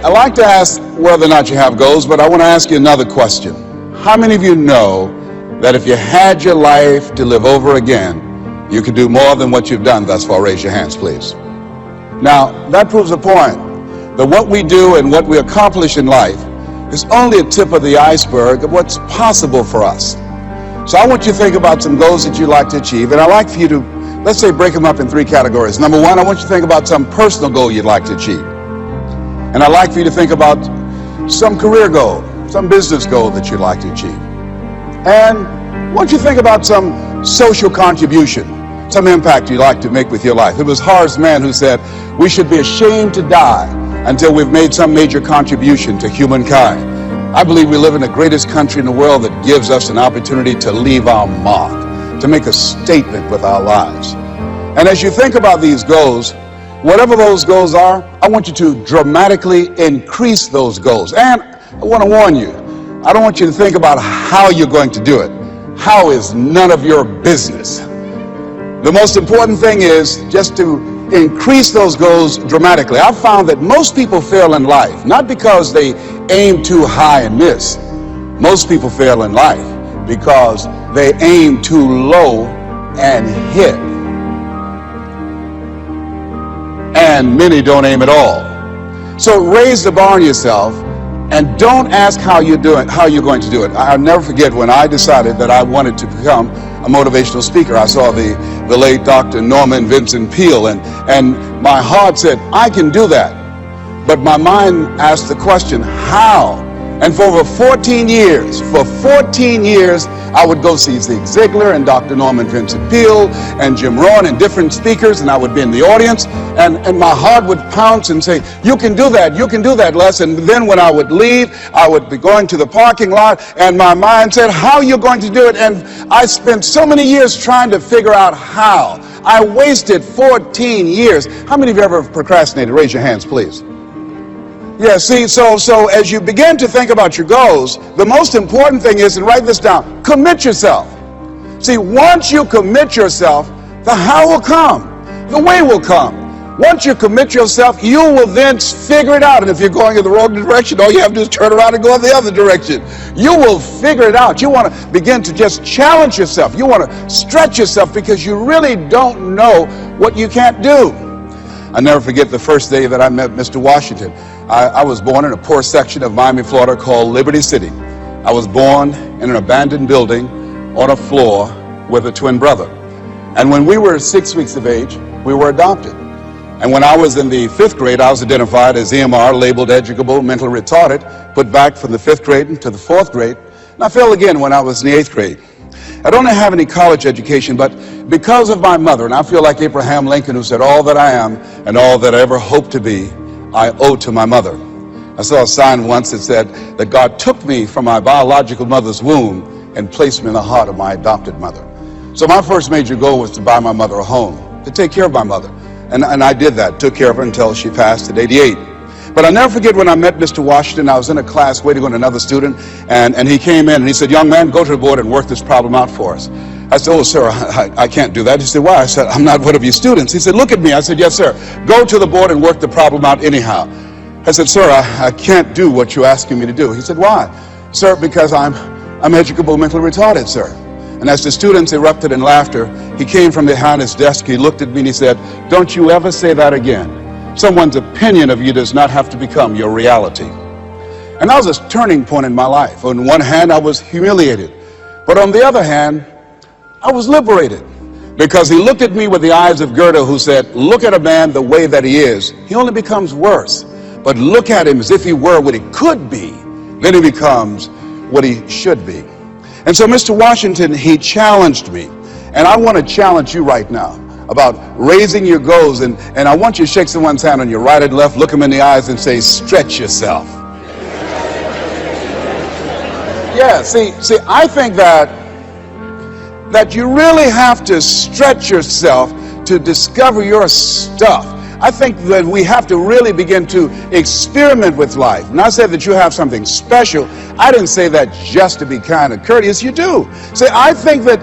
I like to ask whether or not you have goals, but I want to ask you another question. How many of you know that if you had your life to live over again, you could do more than what you've done thus far? Raise your hands, please. Now, that proves a point, that what we do and what we accomplish in life is only a tip of the iceberg of what's possible for us. So I want you to think about some goals that you'd like to achieve, and I'd like for you to, let's say, break them up in 3 categories. Number 1, I want you to think about some personal goal you'd like to achieve. And I'd like for you to think about some career goal, some business goal that you'd like to achieve. And I want you to think about some social contribution, some impact you'd like to make with your life. It was Horace Mann who said, we should be ashamed to die until we've made some major contribution to humankind. I believe we live in the greatest country in the world that gives us an opportunity to leave our mark, to make a statement with our lives. And as you think about these goals, whatever those goals are, I want you to dramatically increase those goals. And I want to warn you, I don't want you to think about how you're going to do it. How is none of your business. The most important thing is just to increase those goals dramatically. I've found that most people fail in life, not because they aim too high and miss. Most people fail in life because they aim too low and hit. And many don't aim at all. So raise the bar on yourself and don't ask how you're going to do it. I'll never forget when I decided that I wanted to become a motivational speaker. I saw the late Dr. Norman Vincent Peale, and my heart said, I can do that. But my mind asked the question, how? And for over 14 years, I would go see Zig Ziglar and Dr. Norman Vincent Peale and Jim Rohn and different speakers, and I would be in the audience, and my heart would pounce and say, you can do that, Les. And then when I would leave, I would be going to the parking lot, and my mind said, how are you going to do it? And I spent so many years trying to figure out how. I wasted 14 years. How many of you ever procrastinated? Raise your hands, please. Yeah, see, so as you begin to think about your goals, the most important thing is, and write this down, commit yourself. See, once you commit yourself, the how will come, the way will come. Once you commit yourself, you will then figure it out. And if you're going in the wrong direction, all you have to do is turn around and go in the other direction. You will figure it out. You want to begin to just challenge yourself. You want to stretch yourself because you really don't know what you can't do. I'll never forget the first day that I met Mr. Washington. I was born in a poor section of Miami, Florida called Liberty City. I was born in an abandoned building on a floor with a twin brother. And when we were 6 weeks of age, we were adopted. And when I was in the 5th grade, I was identified as EMR, labeled educable, mentally retarded, put back from the 5th grade into the 4th grade. And I failed again when I was in the 8th grade. I don't have any college education, but because of my mother, and I feel like Abraham Lincoln, who said, all that I am and all that I ever hope to be, I owe to my mother. I saw a sign once that said that God took me from my biological mother's womb and placed me in the heart of my adopted mother. So my first major goal was to buy my mother a home, to take care of my mother. And I did that, took care of her until she passed at 88. But I'll never forget when I met Mr. Washington. I was in a class waiting on another student, and he came in and he said, young man, go to the board and work this problem out for us. I said, oh, sir, I can't do that. He said, why? I said, I'm not one of your students. He said, look at me. I said, yes, sir. Go to the board and work the problem out anyhow. I said, sir, I can't do what you're asking me to do. He said, why? Sir, because I'm educable, mentally retarded, sir. And as the students erupted in laughter, he came from behind his desk, he looked at me and he said, don't you ever say that again. Someone's opinion of you does not have to become your reality. And that was a turning point in my life. On one hand, I was humiliated. But on the other hand, I was liberated. Because he looked at me with the eyes of Goethe, who said, look at a man the way that he is. He only becomes worse. But look at him as if he were what he could be. Then he becomes what he should be. And so Mr. Washington, he challenged me. And I want to challenge you right now about raising your goals. And I want you to shake someone's hand on your right and left, look them in the eyes and say, stretch yourself. Yeah, see, I think that you really have to stretch yourself to discover your stuff. I think that we have to really begin to experiment with life. And I said that you have something special. I didn't say that just to be kind and courteous. You do. See, I think that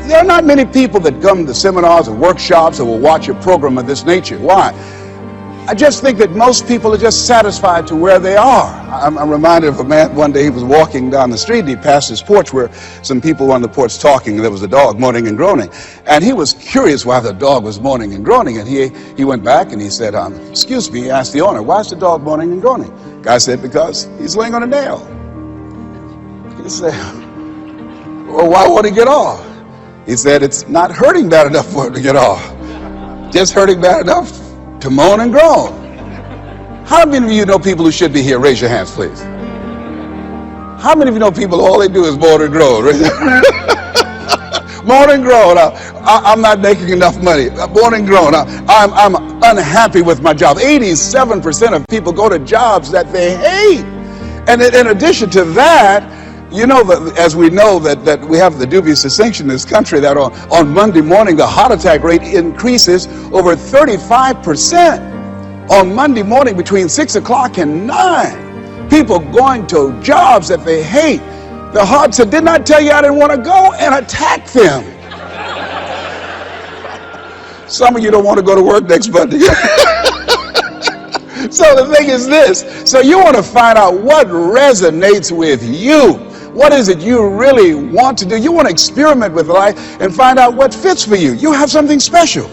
there are not many people that come to seminars or workshops or will watch a program of this nature. Why? I just think that most people are just satisfied to where they are. I'm reminded of a man one day. He was walking down the street and he passed his porch where some people were on the porch talking, and there was a dog moaning and groaning. And he was curious why the dog was moaning and groaning. And he went back and he said, excuse me, he asked the owner, why is the dog moaning and groaning? Guy said, because he's laying on a nail. He said, well, why won't he get off? He said, it's not hurting bad enough for him to get off. Just hurting bad enough to moan and groan. How many of you know people who should be here? Raise your hands, please. How many of you know people all they do is moan and groan? Moan and groan. I'm not making enough money. Moan and groan. I'm unhappy with my job. 87% of people go to jobs that they hate. And in addition to that, you know, as we know that we have the dubious distinction in this country that on Monday morning the heart attack rate increases over 35%. On Monday morning between 6 o'clock and 9. People going to jobs that they hate. The heart said, didn't I tell you I didn't want to go? And attack them. Some of you don't want to go to work next Monday. So the thing is this. So you want to find out what resonates with you. What is it you really want to do? You want to experiment with life and find out what fits for you. You have something special.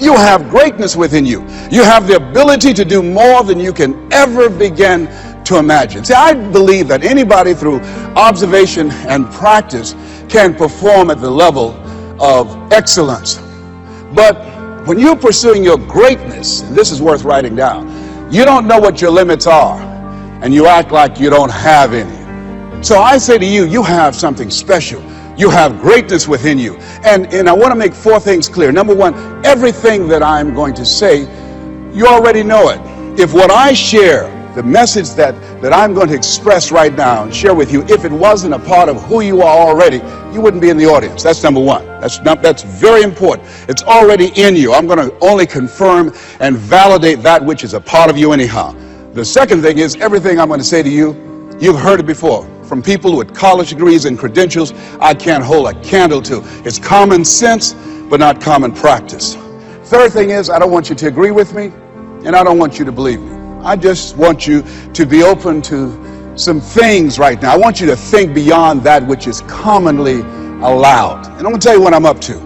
You have greatness within you. You have the ability to do more than you can ever begin to imagine. See, I believe that anybody through observation and practice can perform at the level of excellence. But when you're pursuing your greatness, and this is worth writing down, you don't know what your limits are, and you act like you don't have any. So I say to you, you have something special. You have greatness within you. And I want to make 4 things clear. Number 1, everything that I'm going to say, you already know it. If what I share, the message that I'm going to express right now and share with you, if it wasn't a part of who you are already, you wouldn't be in the audience. That's number 1. That's very important. It's already in you. I'm going to only confirm and validate that which is a part of you anyhow. The second thing is everything I'm going to say to you, you've heard it before. From people with college degrees and credentials, I can't hold a candle to. It's common sense, but not common practice. Third thing is, I don't want you to agree with me, and I don't want you to believe me. I just want you to be open to some things right now. I want you to think beyond that which is commonly allowed. And I'm going to tell you what I'm up to.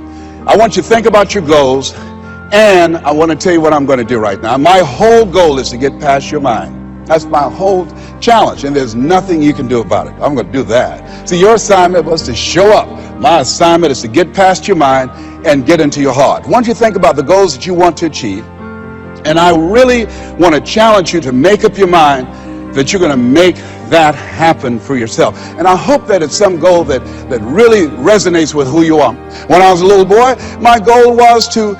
I want you to think about your goals, and I want to tell you what I'm going to do right now. My whole goal is to get past your mind. That's my whole challenge, and there's nothing you can do about it. I'm going to do that. See, your assignment was to show up. My assignment is to get past your mind and get into your heart. Once you think about the goals that you want to achieve, and I really want to challenge you to make up your mind that you're going to make that happen for yourself. And I hope that it's some goal that really resonates with who you are. When I was a little boy, my goal was to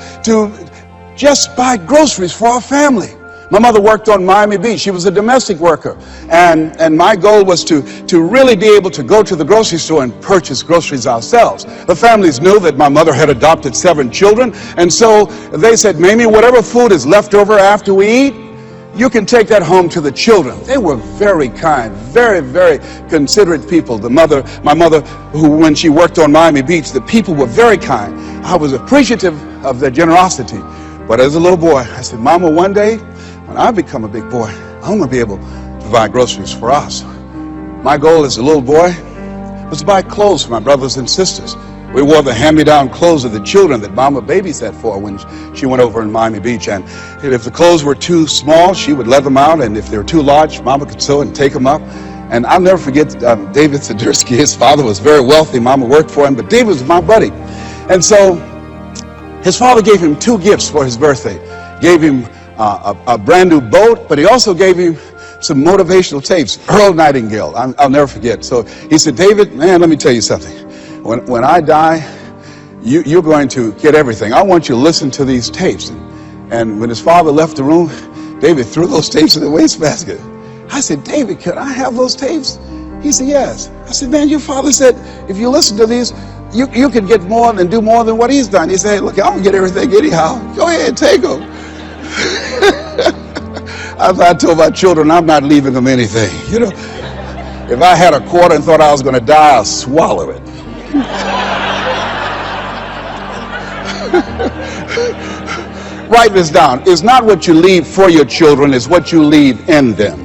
just buy groceries for our family. My mother worked on Miami Beach. She was a domestic worker. And my goal was to really be able to go to the grocery store and purchase groceries ourselves. The families knew that my mother had adopted 7 children. And so they said, Mamie, whatever food is left over after we eat, you can take that home to the children. They were very kind, very, very considerate people. My mother, who when she worked on Miami Beach, the people were very kind. I was appreciative of their generosity. But as a little boy, I said, Mama, one day, when I become a big boy, I'm going to be able to buy groceries for us. My goal as a little boy was to buy clothes for my brothers and sisters. We wore the hand-me-down clothes of the children that Mama babysat for when she went over in Miami Beach. And if the clothes were too small, she would let them out. And if they were too large, Mama could sew and take them up. And I'll never forget David Sadursky. His father was very wealthy. Mama worked for him, but David was my buddy. And so his father gave him 2 gifts for his birthday. Gave him a brand new boat, but he also gave him some motivational tapes. Earl Nightingale, I'll never forget. So he said, David, man, let me tell you something. When I die, you're going to get everything. I want you to listen to these tapes. And when his father left the room, David threw those tapes in the wastebasket. I said, David, can I have those tapes? He said, yes. I said, man, your father said, if you listen to these, you can get more and do more than what he's done. He said, hey, look, I'm going to get everything anyhow. Go ahead, take them. I told my children, I'm not leaving them anything. You know, if I had a quarter and thought I was going to die, I'll swallow it. Write this down. It's not what you leave for your children, it's what you leave in them.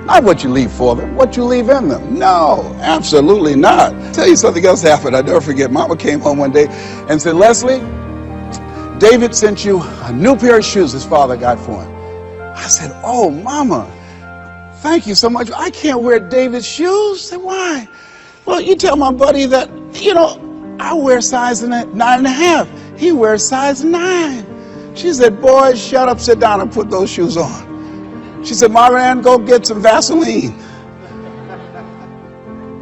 Not what you leave for them, what you leave in them. No, absolutely not. I'll tell you something else happened. I never forget. Mama came home one day and said, Leslie, David sent you a new pair of shoes his father got for him. I said, oh, Mama, thank you so much. I can't wear David's shoes. I said, why? Well, you tell my buddy that, I wear size 9.5. He wears size 9. She said, boy, shut up, sit down and put those shoes on. She said, Marianne, go get some Vaseline.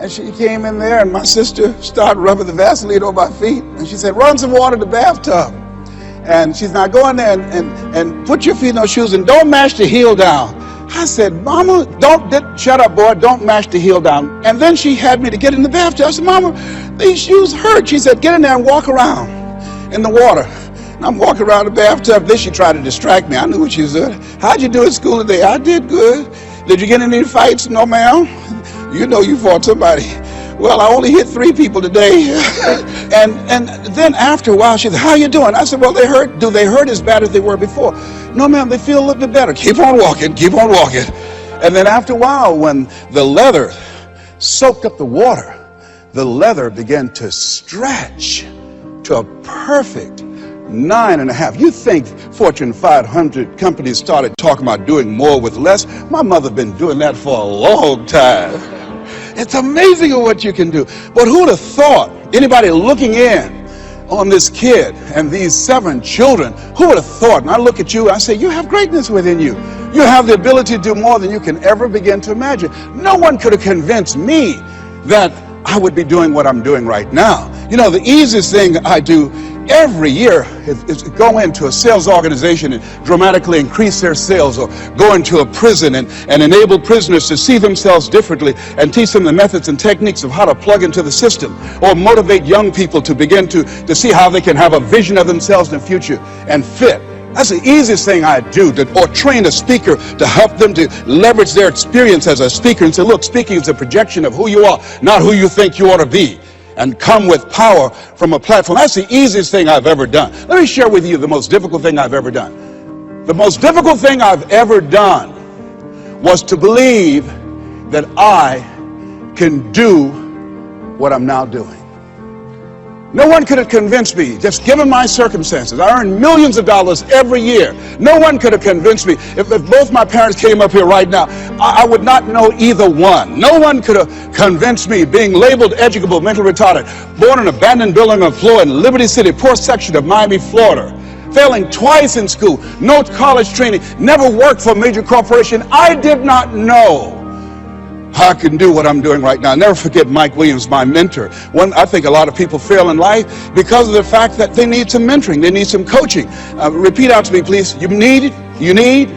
And she came in there, and my sister started rubbing the Vaseline on my feet. And she said, run some water in the bathtub. And she's now go in there and put your feet in those shoes and don't mash the heel down. I said, Mama, shut up, boy, don't mash the heel down. And then she had me to get in the bathtub. I said, Mama, these shoes hurt. She said, get in there and walk around in the water. I'm walking around the bathtub. Then she tried to distract me. I knew what she was doing. How'd you do at school today? I did good. Did you get in any fights? No, ma'am. You know you fought somebody. Well, I only hit 3 people today. and then after a while, she said, how you doing? I said, well, they hurt. Do they hurt as bad as they were before? No, ma'am, they feel a little bit better. Keep on walking. Keep on walking. And then after a while, when the leather soaked up the water, the leather began to stretch to a perfect 9.5. You think Fortune 500 companies started talking about doing more with less? My mother been doing that for a long time. It's amazing what you can do. But who'd have thought, anybody looking in on this kid and these 7 children, who would have thought? And I look at you, I say, you have greatness within you. You have the ability to do more than you can ever begin to imagine. No one could have convinced me that I would be doing what I'm doing right now. The easiest thing I do every year is go into a sales organization and dramatically increase their sales, or go into a prison and enable prisoners to see themselves differently and teach them the methods and techniques of how to plug into the system, or motivate young people to begin to see how they can have a vision of themselves in the future and fit. That's the easiest thing I do, or train a speaker to help them to leverage their experience as a speaker and say, look, speaking is a projection of who you are, not who you think you ought to be, and come with power from a platform. That's the easiest thing I've ever done. Let me share with you the most difficult thing I've ever done. The most difficult thing I've ever done was to believe that I can do what I'm now doing. No one could have convinced me, just given my circumstances. I earn millions of dollars every year. No one could have convinced me. If both my parents came up here right now, I would not know either one. No one could have convinced me, being labeled educable, mental retarded, born in an abandoned building on floor in Liberty City, poor section of Miami, Florida, failing twice in school, no college training, never worked for a major corporation. I did not know I can do what I'm doing right now. Never forget Mike Williams, my mentor. I think a lot of people fail in life because of the fact that they need some mentoring. They need some coaching. Repeat out to me, please. You need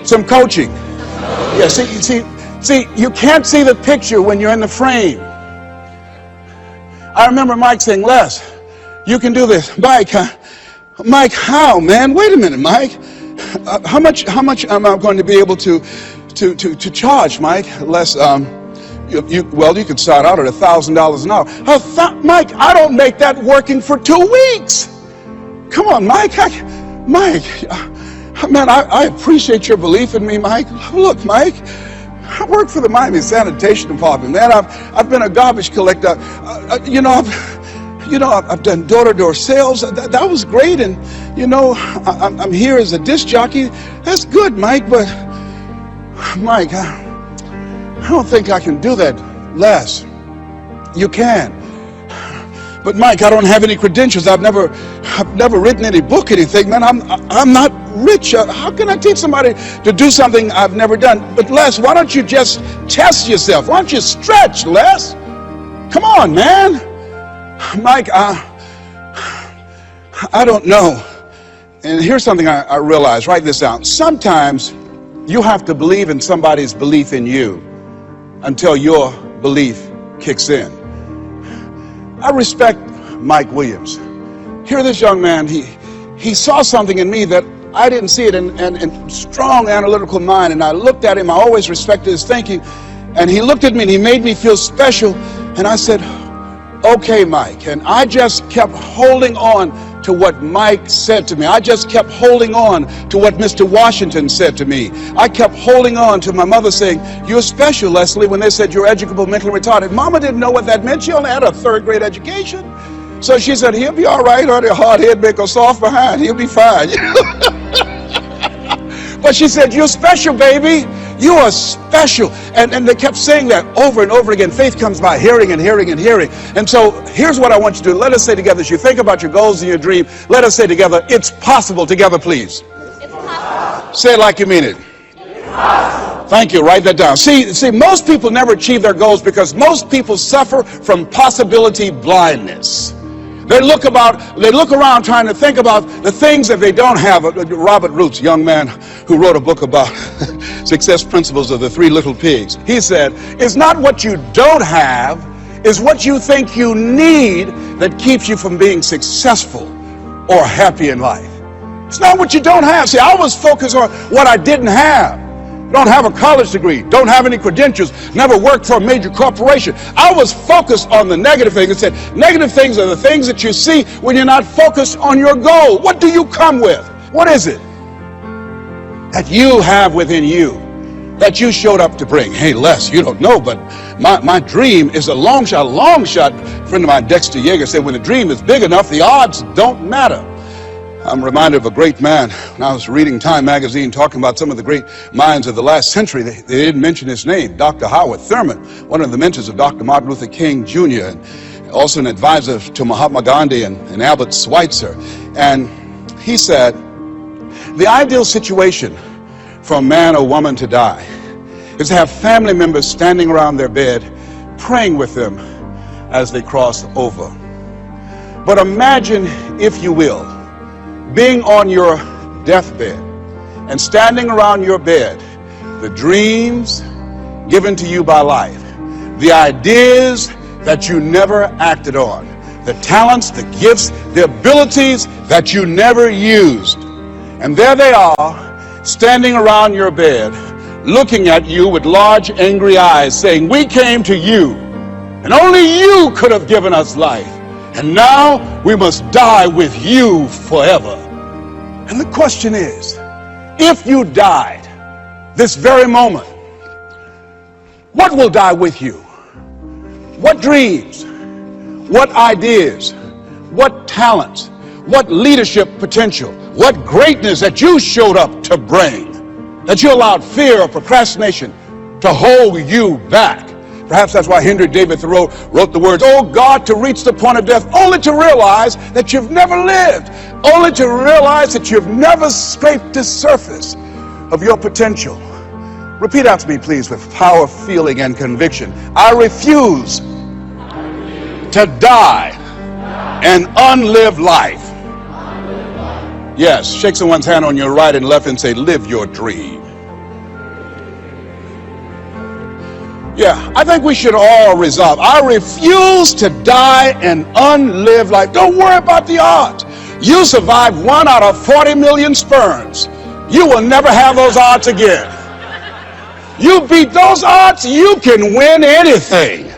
some coaching. Yeah, see, you can't see the picture when you're in the frame. I remember Mike saying, Les, you can do this. Mike, how, man? Wait a minute, Mike. How much am I going to be able to charge, Mike? Les, you could start out at $1,000 an hour. Mike, I don't make that working for 2 weeks. Come on, Mike. Man, I appreciate your belief in me, Mike. Look, Mike, I work for the Miami Sanitation Department, man. I've been a garbage collector. I've done door-to-door sales. That was great, and I'm here as a disc jockey. That's good, Mike, but Mike, I don't think I can do that. Les, you can. But Mike, I don't have any credentials. I've never written any book, anything, man. I'm not rich. How can I teach somebody to do something I've never done? But Les, why don't you just test yourself? Why don't you stretch, Les? Come on, man. Mike, I don't know. And here's something I realized. Write this down. Sometimes you have to believe in somebody's belief in you until your belief kicks in. I respect Mike Williams. Here, this young man, he saw something in me that I didn't see it, and strong analytical mind. And I looked at him. I always respected his thinking. And he looked at me and he made me feel special. And I said, okay, Mike. And I just kept holding on to what Mike said to me. I just kept holding on to what Mr. Washington said to me. I kept holding on to my mother saying, "You're special, Leslie," when they said you're educable, mentally retarded. Mama didn't know what that meant. She only had a third-grade education. So she said, "He'll be all right, honey. Hard head make a soft behind. He'll be fine." But she said, "You're special, baby. You are special." And they kept saying that over and over again. Faith comes by hearing and hearing and hearing. And so here's what I want you to do. Let us say together, as you think about your goals and your dream, let us say together, "It's possible." Together, please. It's possible. Say it like you mean it. It's possible. Thank you. Write that down. See, most people never achieve their goals because most people suffer from possibility blindness. They look around trying to think about the things that they don't have. Robert Roots, young man who wrote a book about success principles of the Three Little Pigs. He said, "It's not what you don't have, it's what you think you need that keeps you from being successful or happy in life." It's not what you don't have. See, I was focused on what I didn't have. Don't have a college degree, don't have any credentials, never worked for a major corporation. I was focused on the negative things and said, negative things are the things that you see when you're not focused on your goal. What do you come with? What is it that you have within you that you showed up to bring? Hey, Les, you don't know, but my dream is a long shot. A friend of mine, Dexter Yeager, said when the dream is big enough, the odds don't matter. I'm reminded of a great man when I was reading Time magazine talking about some of the great minds of the last century. They didn't mention his name, Dr. Howard Thurman, one of the mentors of Dr. Martin Luther King Jr., and also an advisor to Mahatma Gandhi and Albert Schweitzer. And he said, the ideal situation for a man or woman to die is to have family members standing around their bed praying with them as they cross over. But imagine, if you will, being on your deathbed and standing around your bed, the dreams given to you by life, the ideas that you never acted on, the talents, the gifts, the abilities that you never used. And there they are, standing around your bed, looking at you with large, angry eyes, saying, "We came to you, and only you could have given us life. And now we must die with you forever." And the question is, if you died this very moment, what will die with you? What dreams, what ideas, what talents, what leadership potential, what greatness that you showed up to bring, that you allowed fear or procrastination to hold you back? Perhaps that's why Henry David Thoreau wrote the words, "Oh God, to reach the point of death, only to realize that you've never lived, only to realize that you've never scraped the surface of your potential." Repeat out to me, please, with power, feeling, and conviction. I refuse to die an unlived life. Yes, shake someone's hand on your right and left and say, "Live your dream." Yeah, I think we should all resolve. I refuse to die an unlived life. Don't worry about the odds. You survived 1 out of 40 million sperms. You will never have those odds again. You beat those odds, you can win anything.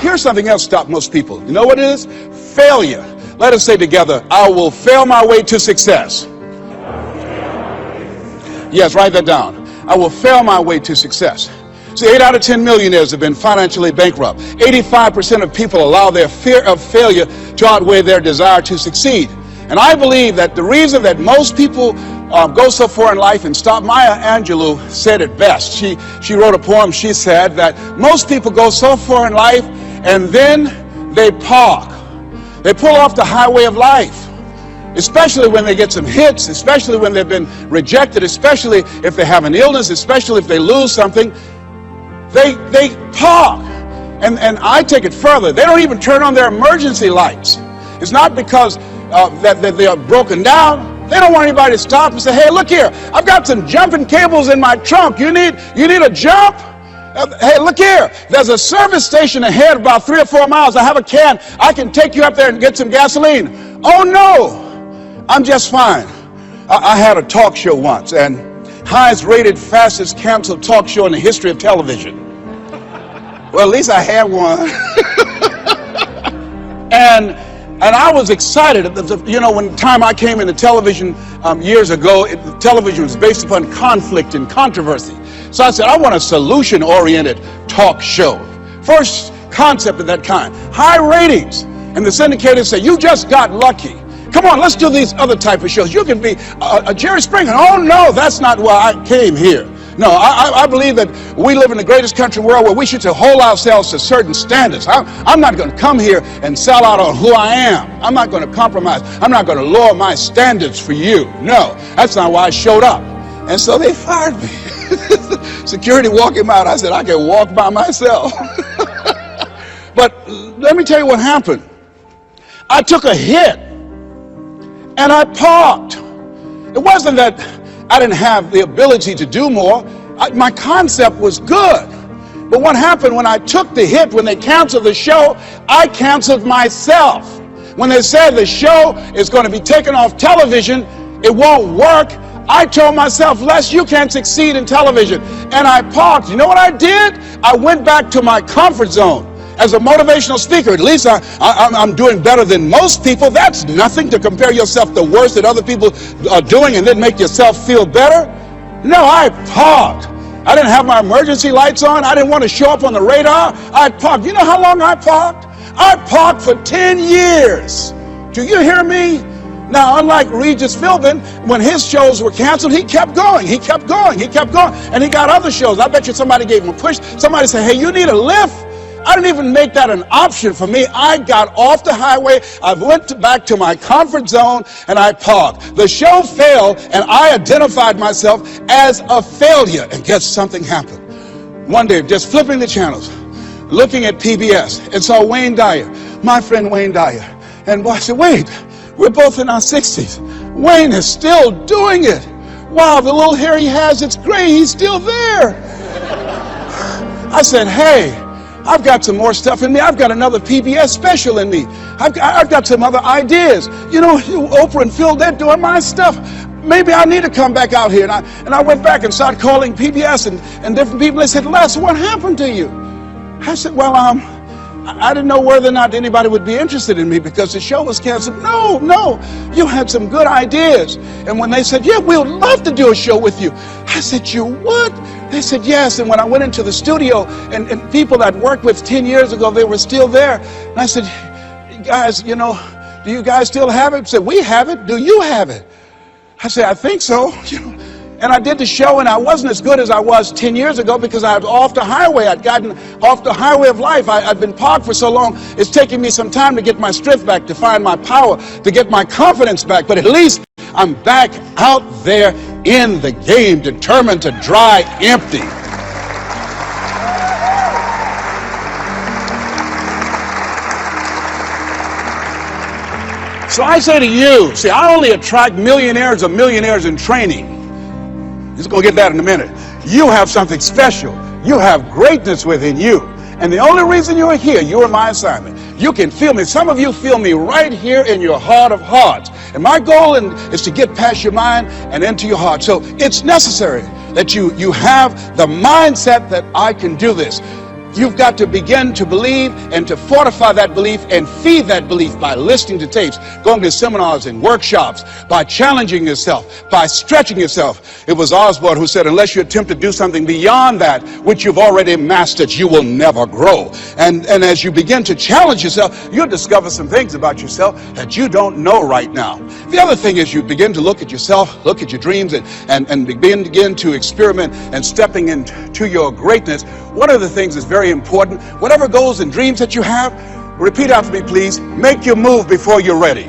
Here's something else stops most people. You know what it is? Failure. Let us say together, I will fail my way to success. Yes, write that down. I will fail my way to success. See, 8 out of 10 millionaires have been financially bankrupt. 85% of people allow their fear of failure to outweigh their desire to succeed. And I believe that the reason that most people go so far in life, and stop, Maya Angelou said it best. She wrote a poem. She said that most people go so far in life and then they park. They pull off the highway of life. Especially when they get some hits, especially when they've been rejected, especially if they have an illness, especially if they lose something, they park. And I take it further. They don't even turn on their emergency lights. It's not because that they are broken down. They don't want anybody to stop and say, "Hey, look here, I've got some jumping cables in my trunk. You need a jump? Hey, look here, there's a service station ahead about 3 or 4 miles. I have a can. I can take you up there and get some gasoline." Oh, no. I'm just fine. I had a talk show once, and highest rated, fastest canceled talk show in the history of television. Well, at least I had one. And And I was excited. You know, when time I came into television years ago, television was based upon conflict and controversy. So I said, I want a solution-oriented talk show. First concept of that kind. High ratings. And the syndicators said, you just got lucky. Come on, let's do these other type of shows. You can be a Jerry Springer. Oh, no, that's not why I came here. No, I believe that we live in the greatest country in the world where we should hold ourselves to certain standards. I'm not going to come here and sell out on who I am. I'm not going to compromise. I'm not going to lower my standards for you. No, that's not why I showed up. And so they fired me. Security walked him out. I said, I can walk by myself. But let me tell you what happened. I took a hit and I parked. It wasn't that I didn't have the ability to do more. My concept was good. But what happened when I took the hit, when they canceled the show, I canceled myself. When they said the show is going to be taken off television, it won't work, I told myself, Les, you can't succeed in television. And I parked. You know what I did? I went back to my comfort zone. As a motivational speaker, at least I'm doing better than most people. That's nothing to compare yourself to worse that other people are doing and then make yourself feel better. No, I parked. I didn't have my emergency lights on. I didn't want to show up on the radar. I parked. You know how long I parked? I parked for 10 years. Do you hear me? Now, unlike Regis Philbin, when his shows were canceled, he kept going. He kept going. He kept going. And he got other shows. I bet you somebody gave him a push. Somebody said, hey, you need a lift? I didn't even make that an option for me. I got off the highway, I went back to my comfort zone, and I parked. The show failed, and I identified myself as a failure. And guess something happened. One day, just flipping the channels, looking at PBS, and saw Wayne Dyer, my friend Wayne Dyer. And I said, wait, we're both in our 60s. Wayne is still doing it. Wow, the little hair he has, it's gray, he's still there. I said, hey, I've got some more stuff in me. I've got another PBS special in me. I've got some other ideas. You know, Oprah and Phil, they're doing my stuff. Maybe I need to come back out here. And I went back and started calling PBS and different people. They said, Les, what happened to you? I said, well, I didn't know whether or not anybody would be interested in me because the show was canceled. No, you had some good ideas. And when they said, yeah, we'd love to do a show with you. I said, you would? They said, yes. And when I went into the studio and people I'd worked with 10 years ago, they were still there. And I said, guys, you know, do you guys still have it? They said, we have it. Do you have it? I said, I think so. And I did the show, and I wasn't as good as I was 10 years ago because I was off the highway. I'd gotten off the highway of life. I'd been parked for so long. It's taking me some time to get my strength back, to find my power, to get my confidence back. But at least I'm back out there in the game, determined to dry empty. So I say to you, see, I only attract millionaires or millionaires in training. Just going to get that in a minute. You have something special. You have greatness within you. And the only reason you're here, you're my assignment. You can feel me. Some of you feel me right here in your heart of hearts. And my goal is to get past your mind and into your heart. So it's necessary that you have the mindset that I can do this. You've got to begin to believe and to fortify that belief and feed that belief by listening to tapes, going to seminars and workshops, by challenging yourself, by stretching yourself. It was Osborne who said, unless you attempt to do something beyond that which you've already mastered, you will never grow. And as you begin to challenge yourself, you'll discover some things about yourself that you don't know right now. The other thing is you begin to look at yourself, look at your dreams, and begin to experiment and stepping into your greatness. One of the things is very important. Whatever goals and dreams that you have, repeat after me, please. Make your move before you're ready.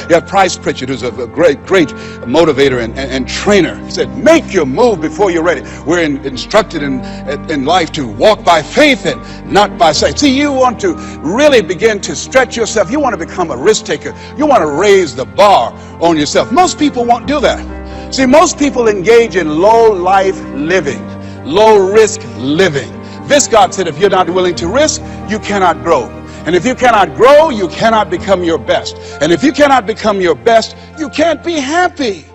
You have Price Pritchett, who's a great motivator and trainer. He said, make your move before you're ready. We're instructed in life to walk by faith and not by sight. See, you want to really begin to stretch yourself. You want to become a risk taker. You want to raise the bar on yourself. Most people won't do that. See, most people engage in low-life living, low-risk living. Viscott said, if you're not willing to risk, you cannot grow. And if you cannot grow, you cannot become your best. And if you cannot become your best, you can't be happy.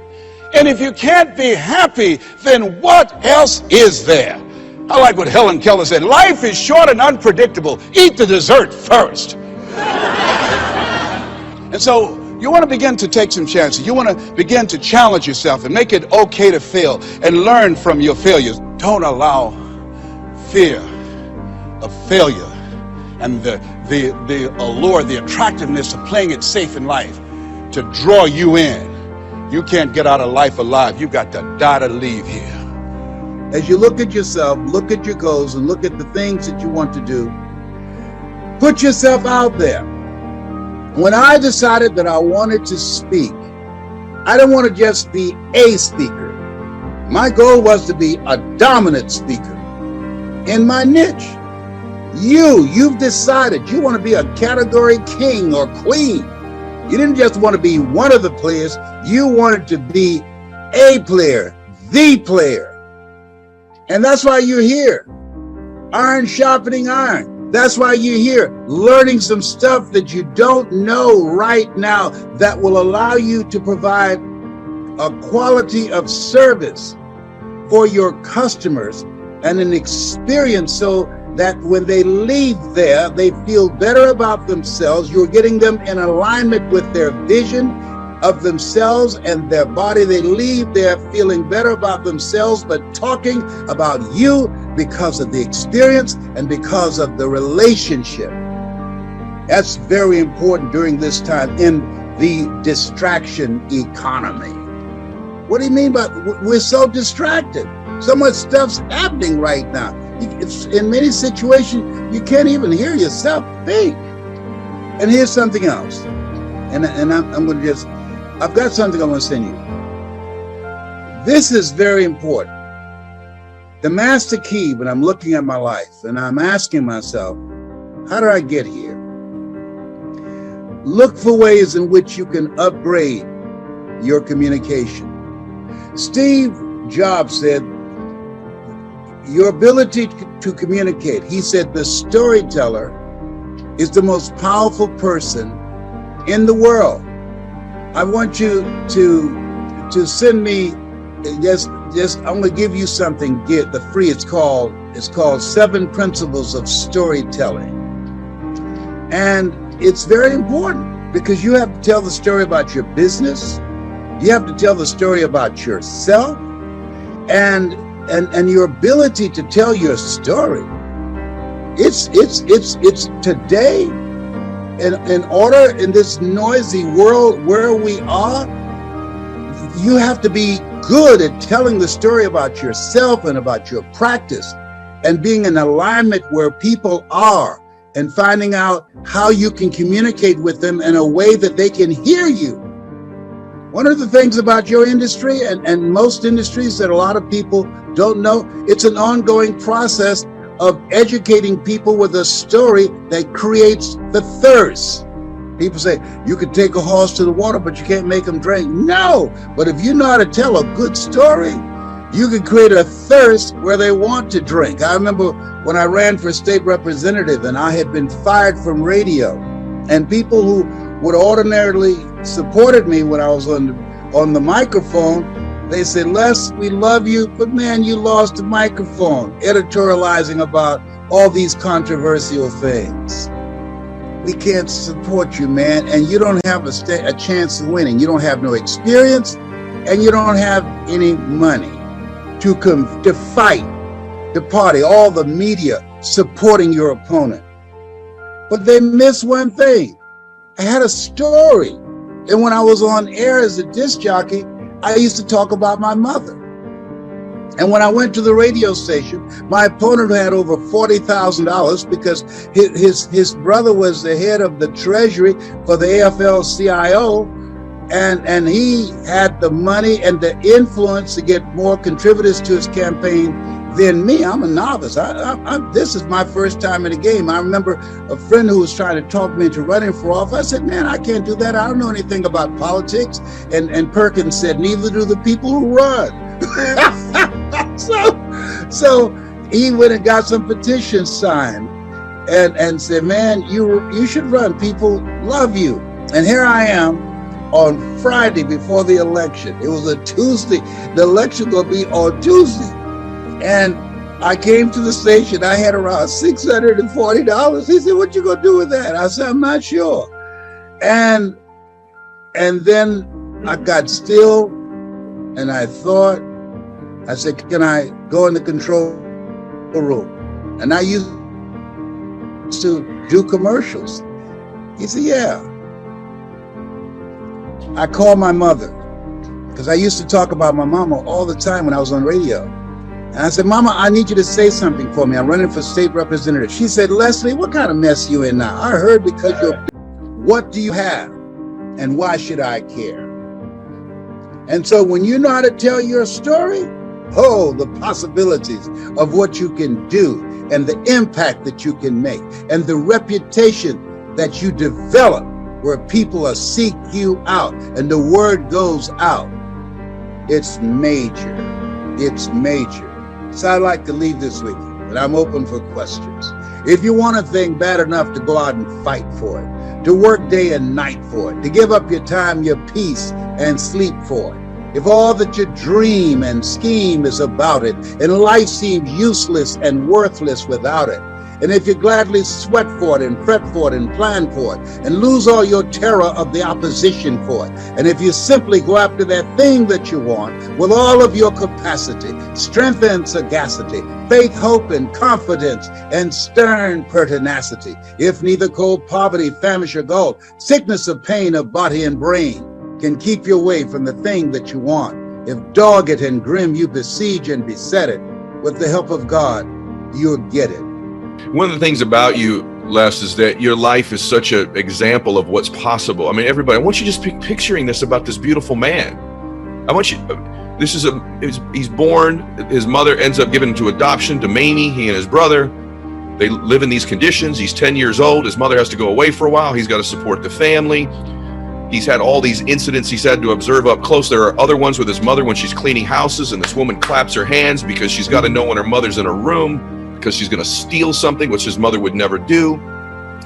And if you can't be happy, then what else is there? I like what Helen Keller said. Life is short and unpredictable. Eat the dessert first. And so you want to begin to take some chances. You want to begin to challenge yourself and make it okay to fail and learn from your failures. Don't allow fear of failure and the allure, the attractiveness of playing it safe in life to draw you in. You can't get out of life alive. You got to die to leave here. As you look at yourself, look at your goals, and look at the things that you want to do, put yourself out there. When I decided that I wanted to speak, I didn't want to just be a speaker. My goal was to be a dominant speaker in my niche. You've decided you want to be a category king or queen. You didn't just want to be one of the players. You wanted to be a player, the player. And that's why you're here. Iron sharpening iron. That's why you're here, learning some stuff that you don't know right now that will allow you to provide a quality of service for your customers and an experience so that when they leave there, they feel better about themselves. You're getting them in alignment with their vision of themselves and their body. They leave there feeling better about themselves, but talking about you because of the experience and because of the relationship. That's very important during this time in the distraction economy. What do you mean by we're so distracted? So much stuff's happening right now. It's, in many situations, you can't even hear yourself think. And here's something else. And I'm going to just, I've got something I'm going to send you. This is very important. The master key when I'm looking at my life and I'm asking myself, how did I get here? Look for ways in which you can upgrade your communication. Steve Jobs said, your ability to communicate. He said the storyteller is the most powerful person in the world. I want you to send me just I'm gonna give you something, get the free. It's called 7 Principles of Storytelling. And it's very important because you have to tell the story about your business. You have to tell the story about yourself and your ability to tell your story. It's today in order in this noisy world where we are, you have to be good at telling the story about yourself and about your practice and being in alignment where people are and finding out how you can communicate with them in a way that they can hear you. One of the things about your industry and most industries that a lot of people don't know, it's an ongoing process of educating people with a story that creates the thirst. People say, you can take a horse to the water, but you can't make them drink. No, but if you know how to tell a good story, you can create a thirst where they want to drink. I remember when I ran for state representative and I had been fired from radio, and people who would ordinarily supported me when I was on the microphone, they said, Les, we love you, but man, you lost the microphone, editorializing about all these controversial things. We can't support you, man, and you don't have a chance of winning. You don't have no experience, and you don't have any money to fight the party, all the media supporting your opponent. But they miss one thing. I had a story, and when I was on air as a disc jockey, I used to talk about my mother. And when I went to the radio station, my opponent had over $40,000 because his brother was the head of the treasury for the AFL-CIO, and he had the money and the influence to get more contributors to his campaign than me. I'm a novice. This is my first time in the game. I remember a friend who was trying to talk me into running for office. I said, man, I can't do that. I don't know anything about politics. And Perkins said, neither do the people who run. So he went and got some petitions signed and said, man, you should run. People love you. And here I am on Friday before the election. It was a Tuesday. The election will be on Tuesday. And I came to the station. I had around $640. He said, what you gonna do with that? I said, I'm not sure. And And then I got still and I thought, I said, can I go in the control room? And I used to do commercials. He said, yeah. I called my mother because I used to talk about my mama all the time when I was on radio. And I said, Mama, I need you to say something for me. I'm running for state representative. She said, Leslie, what kind of mess you in now? I heard because you're, what do you have? And why should I care? And so when you know how to tell your story, oh, the possibilities of what you can do and the impact that you can make and the reputation that you develop where people will seek you out and the word goes out. It's major. It's major. So I'd like to leave this with you, but I'm open for questions. If you want a thing bad enough to go out and fight for it, to work day and night for it, to give up your time, your peace, and sleep for it, if all that you dream and scheme is about it, and life seems useless and worthless without it, and if you gladly sweat for it and fret for it and plan for it and lose all your terror of the opposition for it, and if you simply go after that thing that you want with all of your capacity, strength and sagacity, faith, hope and confidence, and stern pertinacity, if neither cold poverty, famish or gold, sickness or pain of body and brain can keep you away from the thing that you want, if dogged and grim you besiege and beset it, with the help of God, you'll get it. One of the things about you, Les, is that your life is such an example of what's possible. I mean, everybody, I want you to just picturing this about this beautiful man. I want you, he's born, his mother ends up giving him to adoption to Mamie, he and his brother. They live in these conditions. He's 10 years old. His mother has to go away for a while. He's got to support the family. He's had all these incidents he's had to observe up close. There are other ones with his mother when she's cleaning houses and this woman claps her hands because she's got to know when her mother's in her room, because she's going to steal something, which his mother would never do.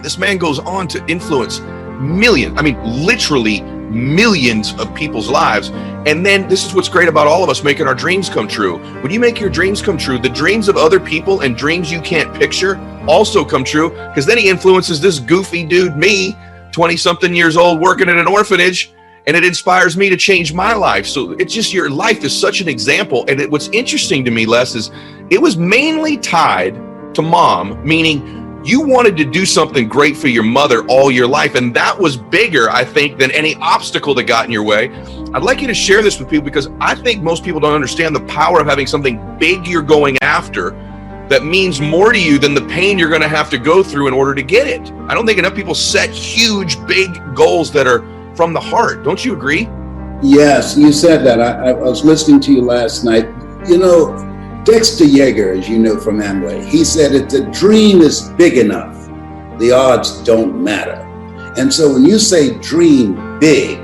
This man goes on to influence millions, I mean, literally millions of people's lives. And then this is what's great about all of us making our dreams come true. When you make your dreams come true, the dreams of other people and dreams you can't picture also come true, because then he influences this goofy dude, me, 20-something years old, working at an orphanage, and it inspires me to change my life. So it's just, your life is such an example. And what's interesting to me, Les, is it was mainly tied to mom, meaning you wanted to do something great for your mother all your life. And that was bigger, I think, than any obstacle that got in your way. I'd like you to share this with people, because I think most people don't understand the power of having something big you're going after that means more to you than the pain you're going to have to go through in order to get it. I don't think enough people set huge, big goals that are from the heart. Don't you agree? Yes, you said that. I was listening to you last night. You know, Dexter Yeager, as you know from Amway, he said if the dream is big enough, the odds don't matter. And so when you say dream big,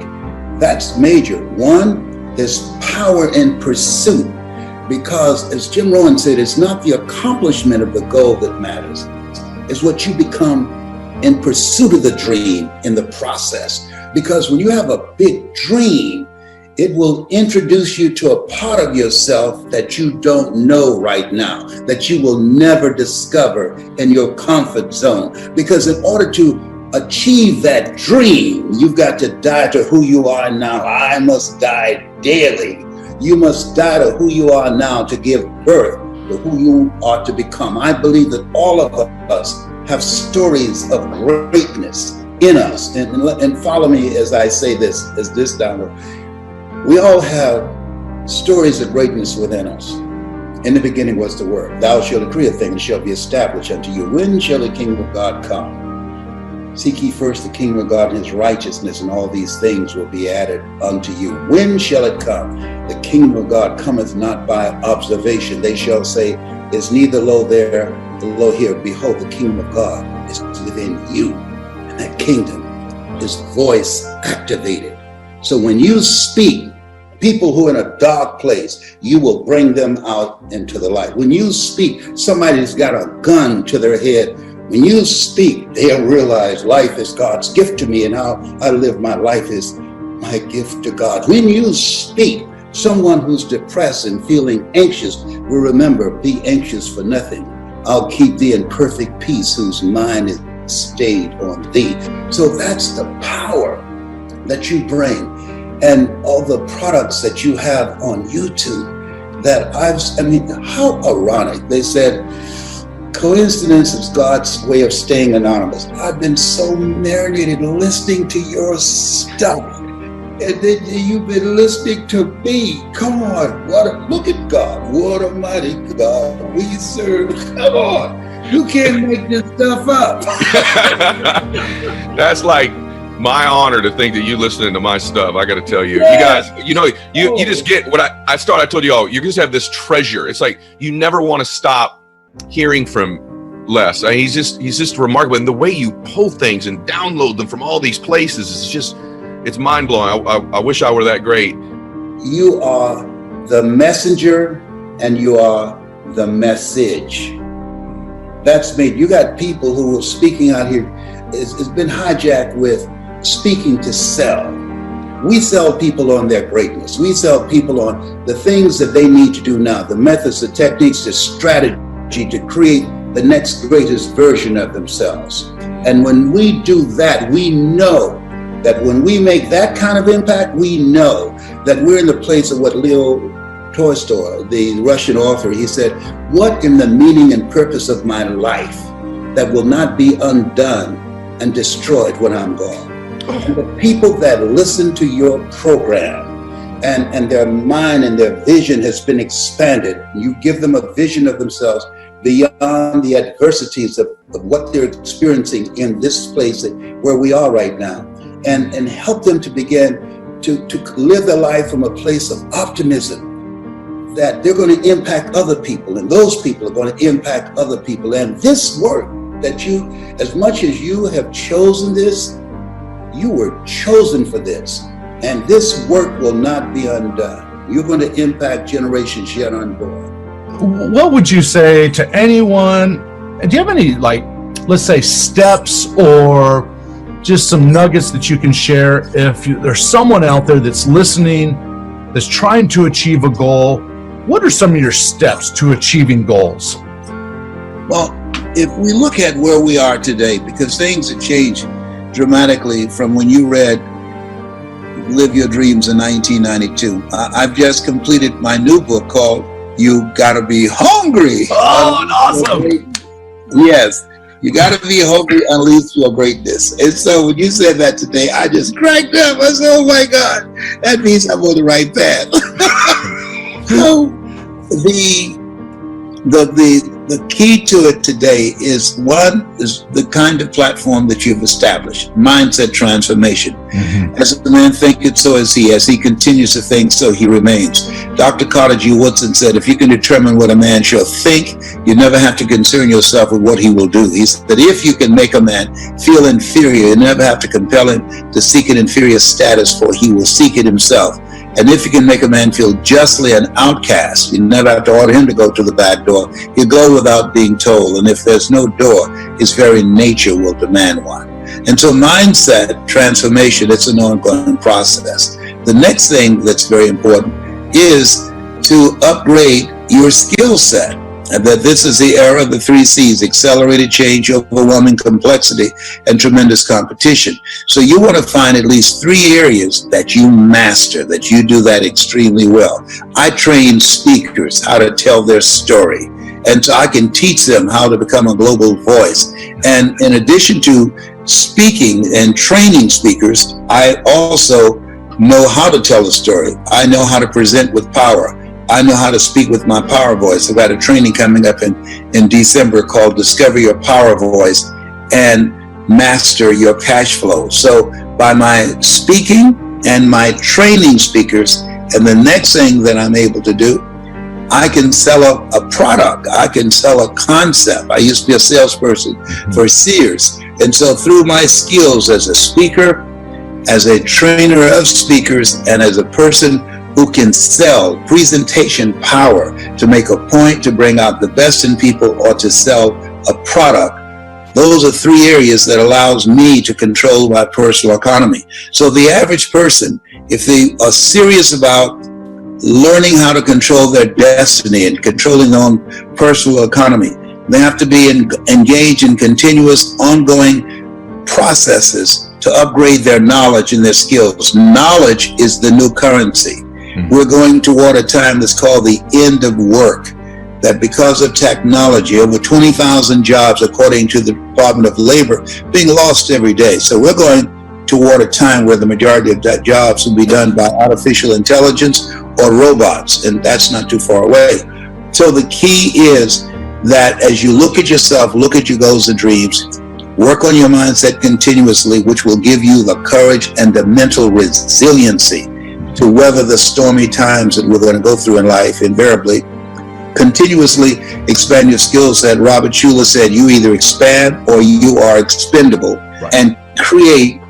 that's major. One, there's power in pursuit, because as Jim Rohn said, it's not the accomplishment of the goal that matters. It's what you become in pursuit of the dream in the process. Because when you have a big dream, it will introduce you to a part of yourself that you don't know right now, that you will never discover in your comfort zone. Because in order to achieve that dream, you've got to die to who you are now. I must die daily. You must die to who you are now to give birth to who you are to become. I believe that all of us have stories of greatness in us. And follow me as I say this, as this download. We all have stories of greatness within us. In the beginning was the Word. Thou shalt decree a thing, and it shall be established unto you. When shall the kingdom of God come? Seek ye first the kingdom of God and his righteousness, and all these things will be added unto you. When shall it come? The kingdom of God cometh not by observation. They shall say, is neither lo there, lo here. Behold, the kingdom of God is within you. And that kingdom is voice activated. So when you speak, people who are in a dark place, you will bring them out into the light. When you speak, somebody's got a gun to their head. When you speak, they'll realize life is God's gift to me, and how I live my life is my gift to God. When you speak, someone who's depressed and feeling anxious will remember, be anxious for nothing. I'll keep thee in perfect peace, whose mind is stayed on thee. So that's the power. that you bring and all the products that you have on YouTube that how ironic. They said, coincidence is God's way of staying anonymous. I've been so marinated listening to your stuff. And then you've been listening to me. Come on, look at God. What a mighty God we serve. Come on. You can't make this stuff up. That's like my honor to think that you listening to my stuff. I got to tell you, you guys, you just get what I told you all, you just have this treasure. It's like, you never want to stop hearing from Les. He's just remarkable. And the way you pull things and download them from all these places is just, it's mind blowing. I wish I were that great. You are the messenger and you are the message. That's me. You got people who are speaking out here. It's been hijacked with speaking to sell. We sell people on their greatness. We sell people on the things that they need to do now, the methods, the techniques, the strategy to create the next greatest version of themselves. And when we do that, we know that when we make that kind of impact, we know that we're in the place of what Leo Tolstoy, the Russian author, he said, what in the meaning and purpose of my life that will not be undone and destroyed when I'm gone? And the people that listen to your program and their mind and their vision has been expanded, you give them a vision of themselves beyond the adversities of what they're experiencing in this place where we are right now, and help them to begin to live their life from a place of optimism, that they're going to impact other people, and those people are going to impact other people. And this work that you, as much as you have chosen this, you were chosen for this, and this work will not be undone. You're going to impact generations yet unborn. What would you say to anyone? Do you have any, let's say, steps or just some nuggets that you can share if there's someone out there that's listening, that's trying to achieve a goal? What are some of your steps to achieving goals? Well, if we look at where we are today, because things have changed dramatically from when you read Live Your Dreams in 1992. I've just completed my new book called You Gotta Be Hungry. Oh, awesome. Yes, you gotta be hungry, unleash your greatness. And so when you said that today, I just cracked up. I said, oh my God, that means I'm on the right path. So the key to it today is the kind of platform that you've established, mindset transformation. Mm-hmm. As a man thinketh, so is he. As he continues to think, so he remains. Dr. Carter G. Woodson said, if you can determine what a man shall think, you never have to concern yourself with what he will do. He said that if you can make a man feel inferior, you never have to compel him to seek an inferior status, for he will seek it himself. And if you can make a man feel justly an outcast, you never have to order him to go to the back door. He'll go without being told. And if there's no door, his very nature will demand one. And so mindset transformation, it's an ongoing process. The next thing that's very important is to upgrade your skill set. And that this is the era of the 3 C's: accelerated change, overwhelming complexity, and tremendous competition. So you want to find at least 3 areas that you master, that you do that extremely well. I train speakers how to tell their story, and so I can teach them how to become a global voice. And in addition to speaking and training speakers, I also know how to tell a story. I know how to present with power. I know how to speak with my power voice. I've got a training coming up in December called Discover Your Power Voice and Master Your Cash Flow. So by my speaking and my training speakers, and the next thing that I'm able to do, I can sell a product. I can sell a concept. I used to be a salesperson for Sears. And so through my skills as a speaker, as a trainer of speakers, and as a person who can sell presentation power to make a point, to bring out the best in people, or to sell a product. Those are 3 areas that allows me to control my personal economy. So the average person, if they are serious about learning how to control their destiny and controlling their own personal economy, they have to be engaged in continuous ongoing processes to upgrade their knowledge and their skills. Knowledge is the new currency. We're going toward a time that's called the end of work, that because of technology, over 20,000 jobs, according to the Department of Labor, being lost every day. So we're going toward a time where the majority of that jobs will be done by artificial intelligence or robots, and that's not too far away. So the key is that as you look at yourself, look at your goals and dreams, work on your mindset continuously, which will give you the courage and the mental resiliency to weather the stormy times that we're going to go through in life. Invariably, continuously expand your skill set. Robert Schuller said, you either expand or you are expendable. Right. And create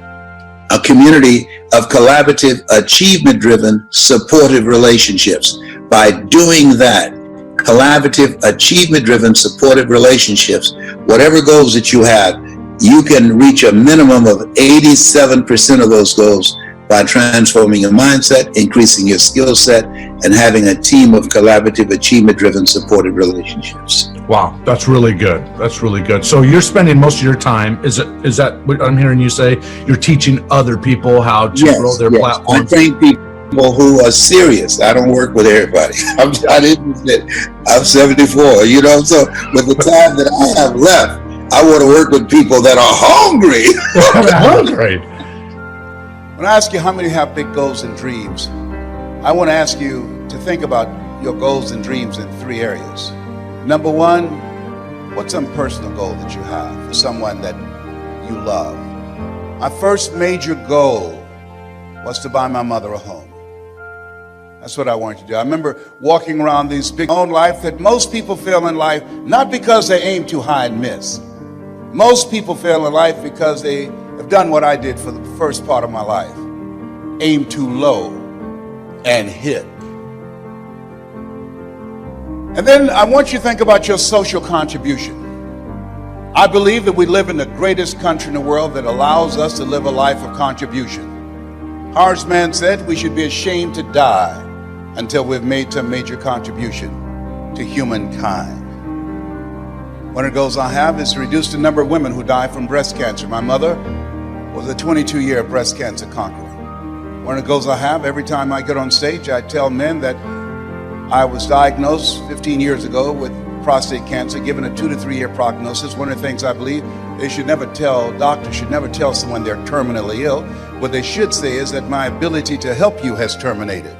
a community of collaborative, achievement-driven, supportive relationships. By doing that, collaborative, achievement-driven, supportive relationships, whatever goals that you have, you can reach a minimum of 87% of those goals by transforming your mindset, increasing your skill set, and having a team of collaborative, achievement-driven, supportive relationships. Wow, that's really good. That's really good. So you're spending most of your time, is that what I'm hearing you say? You're teaching other people how to grow their platforms? I train people who are serious. I don't work with everybody. I'm 74, you know, so with the time that I have left, I want to work with people that are hungry. Hungry. When I ask you how many have big goals and dreams, I want to ask you to think about your goals and dreams in 3 areas. Number 1, what's some personal goal that you have for someone that you love? My first major goal was to buy my mother a home. That's what I wanted to do. I remember walking around these big own life that most people fail in life, not because they aim too high and miss. Most people fail in life because they have done what I did for the first part of my life. Aim too low and hit. And then I want you to think about your social contribution. I believe that we live in the greatest country in the world that allows us to live a life of contribution. Harsman said we should be ashamed to die until we've made some major contribution to humankind. One of the goals I have is to reduce the number of women who die from breast cancer. My mother was a 22-year breast cancer conqueror. One of the goals I have, every time I get on stage, I tell men that I was diagnosed 15 years ago with prostate cancer, given a 2 to 3 year prognosis. One of the things I believe doctors should never tell someone they're terminally ill. What they should say is that my ability to help you has terminated.